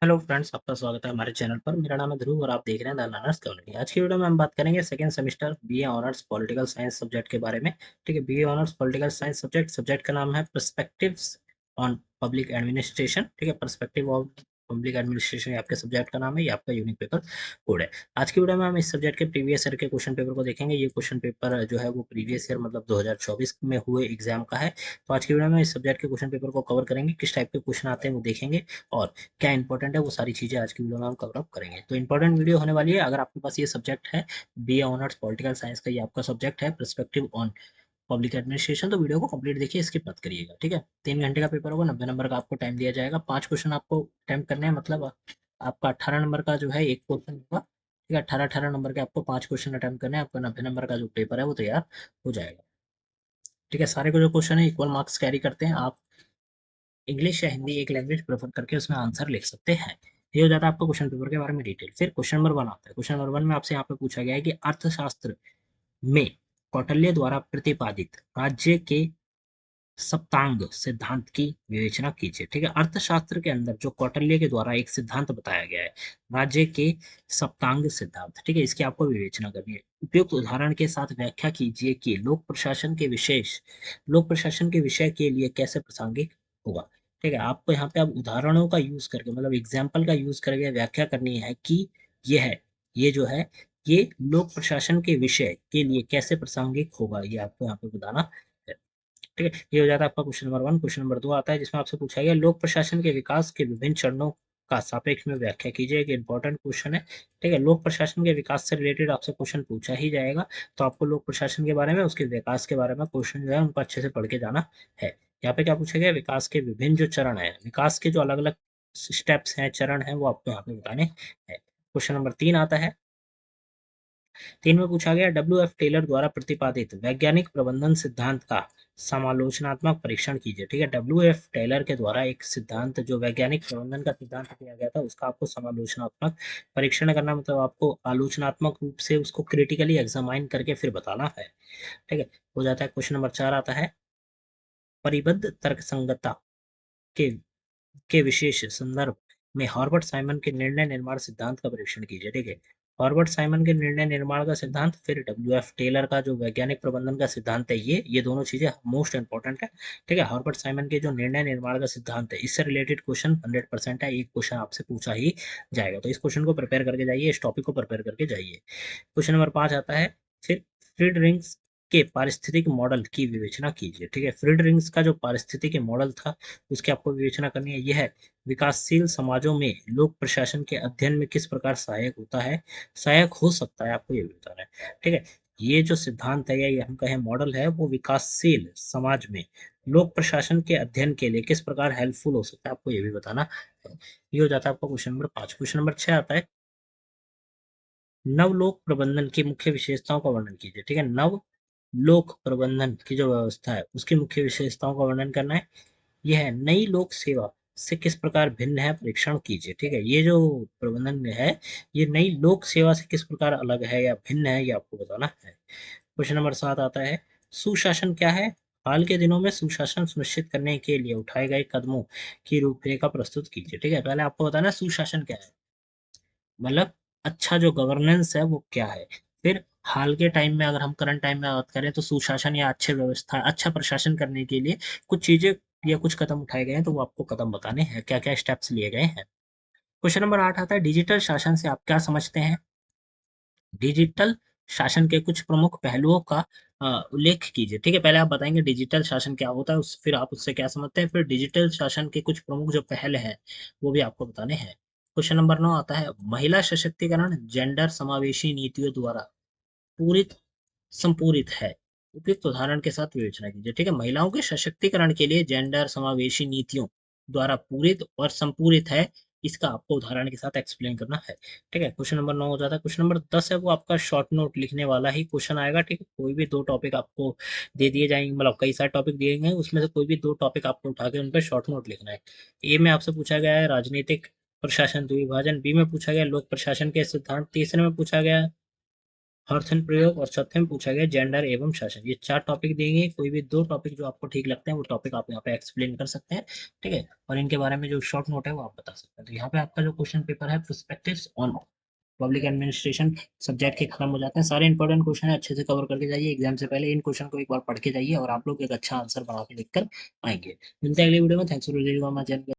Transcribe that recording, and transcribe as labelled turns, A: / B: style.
A: Hello friends, आपका स्वागत है हमारे चैनल पर। मेरा नाम है ध्रुव और आप देख रहे हैं द लर्नर्स कम्युनिटी। आज की वीडियो में हम बात करेंगे second semester BA honours political science subject के बारे में। ठीक है, BA honours political science subject का नाम है पर्सपेक्टिव्स ऑन पब्लिक एडमिनिस्ट्रेशन। ठीक है, पर्सपेक्टिव ऑफ पब्लिक एडमिनिस्ट्रेशन ये आपके सब्जेक्ट का नाम है, ये आपका यूनिक पेपर कोड है। आज की वीडियो में हम इस सब्जेक्ट के प्रीवियस ईयर के क्वेश्चन पेपर को देखेंगे। ये क्वेश्चन पेपर जो है वो प्रीवियस ईयर मतलब 2024 में हुए एग्जाम का है। तो आज की वीडियो में इस सब्जेक्ट के क्वेश्चन पेपर को कवर करेंगे, किस टाइप के क्वेश्चन आते हैं वो देखेंगे, और क्या इंपॉर्टेंट है वो सारी चीजें आज की वीडियो में हम कवर अप करेंगे। तो इंपॉर्टेंट वीडियो होने वाली है। अगर आपके पास ये सब्जेक्ट है, बीए ऑनर्स पॉलिटिकल साइंस का ये आपका सब्जेक्ट है पर्सपेक्टिव ऑन पब्लिक एडमिनिस्ट्रेशन, तो वीडियो को कंप्लीट देखिए, स्किप मत करिएगा। ठीक है, 3 घंटे का पेपर होगा, 90 नंबर का आपको टाइम दिया जाएगा। 5 क्वेश्चन आपको अटेम्प्ट करने हैं, मतलब आपका 18 नंबर का जो है एक क्वेश्चन होगा। ठीक है, 18-18 नंबर के आपको 5 क्वेश्चन अटेम्प्ट करने हैं, आपका 90 नंबर का जो पेपर है वो तैयार हो जाएगा। ठीक है, सारे को जो क्वेश्चन है इक्वल मार्क्स कैरी करते हैं। आप इंग्लिश या हिंदी एक लैंग्वेज प्रेफर करके उसमें आंसर लिख सकते हैं। ये हो जाता है आपको क्वेश्चन पेपर के बारे में डिटेल। फिर क्वेश्चन नंबर 1 आता है। क्वेश्चन नंबर 1 में आपसे यहाँ पे पूछा गया है कि अर्थशास्त्र में कौटिल्य द्वारा प्रतिपादित राज्य के सप्तांग सिद्धांत की विवेचना कीजिए। ठीक है, अर्थशास्त्र के अंदर जो कौटिल्य के द्वारा एक सिद्धांत बताया गया है, राज्य के सप्तांग सिद्धांत। ठीक है, इसकी आपको विवेचना करनी है। उपयुक्त उदाहरण के साथ व्याख्या कीजिए कि लोक प्रशासन के विषय के लिए कैसे प्रासंगिक होगा। ठीक है, आपको यहाँ पे अब उदाहरणों का यूज करके मतलब एग्जाम्पल का यूज करके व्याख्या करनी है कि यह है ये जो है ये लोक प्रशासन के विषय के लिए कैसे प्रासंगिक होगा, ये आपको यहाँ पे बताना है। ठीक है, ये हो जाता है आपका क्वेश्चन नंबर 1। क्वेश्चन नंबर 2 आता है जिसमें आपसे पूछा गया लोक प्रशासन के विकास के विभिन्न चरणों का सापेक्ष में व्याख्या कीजिए। एक इंपॉर्टेंट क्वेश्चन है। ठीक है, लोक प्रशासन के विकास से रिलेटेड आपसे क्वेश्चन पूछा ही जाएगा, तो आपको लोक प्रशासन के बारे में उसके विकास के बारे में क्वेश्चन जो है उनको अच्छे से पढ़ के जाना है। यहाँ पे क्या पूछा गया, विकास के विभिन्न जो चरण है, विकास के जो अलग अलग स्टेप्स हैं, चरण हैं, वो आपको यहाँ पे बताने हैं। क्वेश्चन नंबर 3 आता है। 3 में पूछा गया W.F. टेलर द्वारा प्रतिपादित वैज्ञानिक प्रबंधन सिद्धांत का समालोचनात्मक परीक्षण कीजिए। ठीक है, W.F. टेलर के द्वारा एक सिद्धांत जो वैज्ञानिक प्रबंधन का सिद्धांत दिया गया था, उसका आपको समालोचनात्मक परीक्षण करना, मतलब आपको आलोचनात्मक रूप से उसको क्रिटिकली एग्जामाइन करके फिर बताना है। ठीक है, हो जाता है। क्वेश्चन नंबर 4 आता है। परिबद्ध तर्कसंगतता के विशेष संदर्भ में हॉर्बर्ट साइमन के निर्णय निर्माण सिद्धांत का परीक्षण कीजिए। ठीक है, हॉर्बर्ट साइमन के निर्णय निर्माण का सिद्धांत, फिर W.F. टेलर का जो वैज्ञानिक प्रबंधन का सिद्धांत है, ये दोनों चीजें मोस्ट इंपॉर्टेंट है। ठीक है, हॉर्बर्ट साइमन के जो निर्णय निर्माण का सिद्धांत है, इससे रिलेटेड क्वेश्चन 100% है। एक क्वेश्चन आपसे पूछा ही जाएगा, तो इस क्वेश्चन को प्रिपेयर करके जाइए, इस टॉपिक को प्रिपेयर करके जाइए। क्वेश्चन नंबर 5 आता है। फिर फ्रीडरिंग्स के पारिस्थितिक मॉडल की विवेचना कीजिए। ठीक है, फ्रीडरिंग्स का जो पारिस्थितिक मॉडल था उसकी आपको विवेचना करनी है। यह विकासशील समाजों में लोक प्रशासन के अध्ययन में किस प्रकार सहायक होता है, सहायक हो सकता है, आपको ये भी बताना है। ठीक है, ये जो सिद्धांत है या ये हम कहें मॉडल है, वो विकासशील समाज में लोक प्रशासन के अध्ययन के लिए किस प्रकार हेल्पफुल हो सकता है, आपको ये भी बताना है। ये हो जाता है आपका क्वेश्चन नंबर 5। क्वेश्चन नंबर 6 आता है। नवलोक प्रबंधन की मुख्य विशेषताओं का वर्णन कीजिए। ठीक है, नवलोक प्रबंधन की जो व्यवस्था है उसकी मुख्य विशेषताओं का वर्णन करना है। यह है नई लोक सेवा से किस प्रकार भिन्न है, परीक्षण कीजिए। ठीक है, ये जो प्रबंधन है ये नई लोक सेवा से किस प्रकार अलग है या भिन्न है, ये आपको बताना है। क्वेश्चन नंबर 7 आता है। सुशासन क्या है, हाल के दिनों में सुशासन सुनिश्चित करने के लिए उठाए गए कदमों की रूपरेखा प्रस्तुत कीजिए। ठीक है, पहले आपको बताना है सुशासन क्या है, मतलब अच्छा जो गवर्नेंस है वो क्या है। फिर हाल के टाइम में, अगर हम करंट टाइम में बात करें, तो सुशासन या अच्छे व्यवस्था, अच्छा प्रशासन करने के लिए कुछ चीजें या कुछ कदम उठाए गए हैं, तो वो आपको कदम बताने हैं, क्या क्या स्टेप्स लिए गए हैं। क्वेश्चन नंबर 8 आता है। डिजिटल शासन से आप क्या समझते हैं। डिजिटल शासन के कुछ प्रमुख पहलुओं का उल्लेख कीजिए। ठीक है, पहले आप बताएंगे डिजिटल शासन क्या होता है, फिर आप उससे क्या समझते हैं, फिर डिजिटल शासन के कुछ प्रमुख जो पहल हैं वो भी आपको बताने हैं। क्वेश्चन नंबर 9 आता है। महिला सशक्तिकरण जेंडर समावेशी नीतियों द्वारा पूरित संपूरित है, उपयुक्त उदाहरण के साथ विवेचना कीजिए। ठीक है, महिलाओं के सशक्तिकरण के लिए जेंडर समावेशी नीतियों द्वारा पूरित और संपूरित है, इसका आपको उदाहरण के साथ एक्सप्लेन करना है। ठीक है, क्वेश्चन नंबर 9 हो जाता है। क्वेश्चन नंबर 10 है वो आपका शॉर्ट नोट लिखने वाला ही क्वेश्चन आएगा। ठीक है, कोई भी 2 टॉपिक आपको दे दिए जाएंगे, मतलब कई सारे टॉपिक दिए गए हैं, उसमें से कोई भी 2 टॉपिक आपको उठा के उन पर शॉर्ट नोट लिखना है। ए में आपसे पूछा गया है राजनीतिक प्रशासन द्विभाजन, बी में पूछा गया लोक प्रशासन के सिद्धांत, तीसरे में पूछा गया अर्थन प्रयोग और चौथे में पूछा गया जेंडर एवं शासन। ये 4 टॉपिक देंगे, कोई भी 2 टॉपिक जो आपको ठीक लगते हैं वो टॉपिक आप यहाँ पे एक्सप्लेन कर सकते हैं, ठीक है। और इनके बारे में जो शॉर्ट नोट है वो आप बता सकते हैं। तो यहाँ पे आपका जो क्वेश्चन पेपर है perspectives on public administration subject के खत्म हो जाते हैं। सारे इंपॉर्टेंट क्वेश्चन है, अच्छे से कवर करके जाइए एग्जाम से पहले। इन क्वेश्चन को एक बार पढ़ के जाइए और आप लोग एक अच्छा आंसर बना के लिख कर आएंगे। मिलते हैं अगली वीडियो में। Thanks for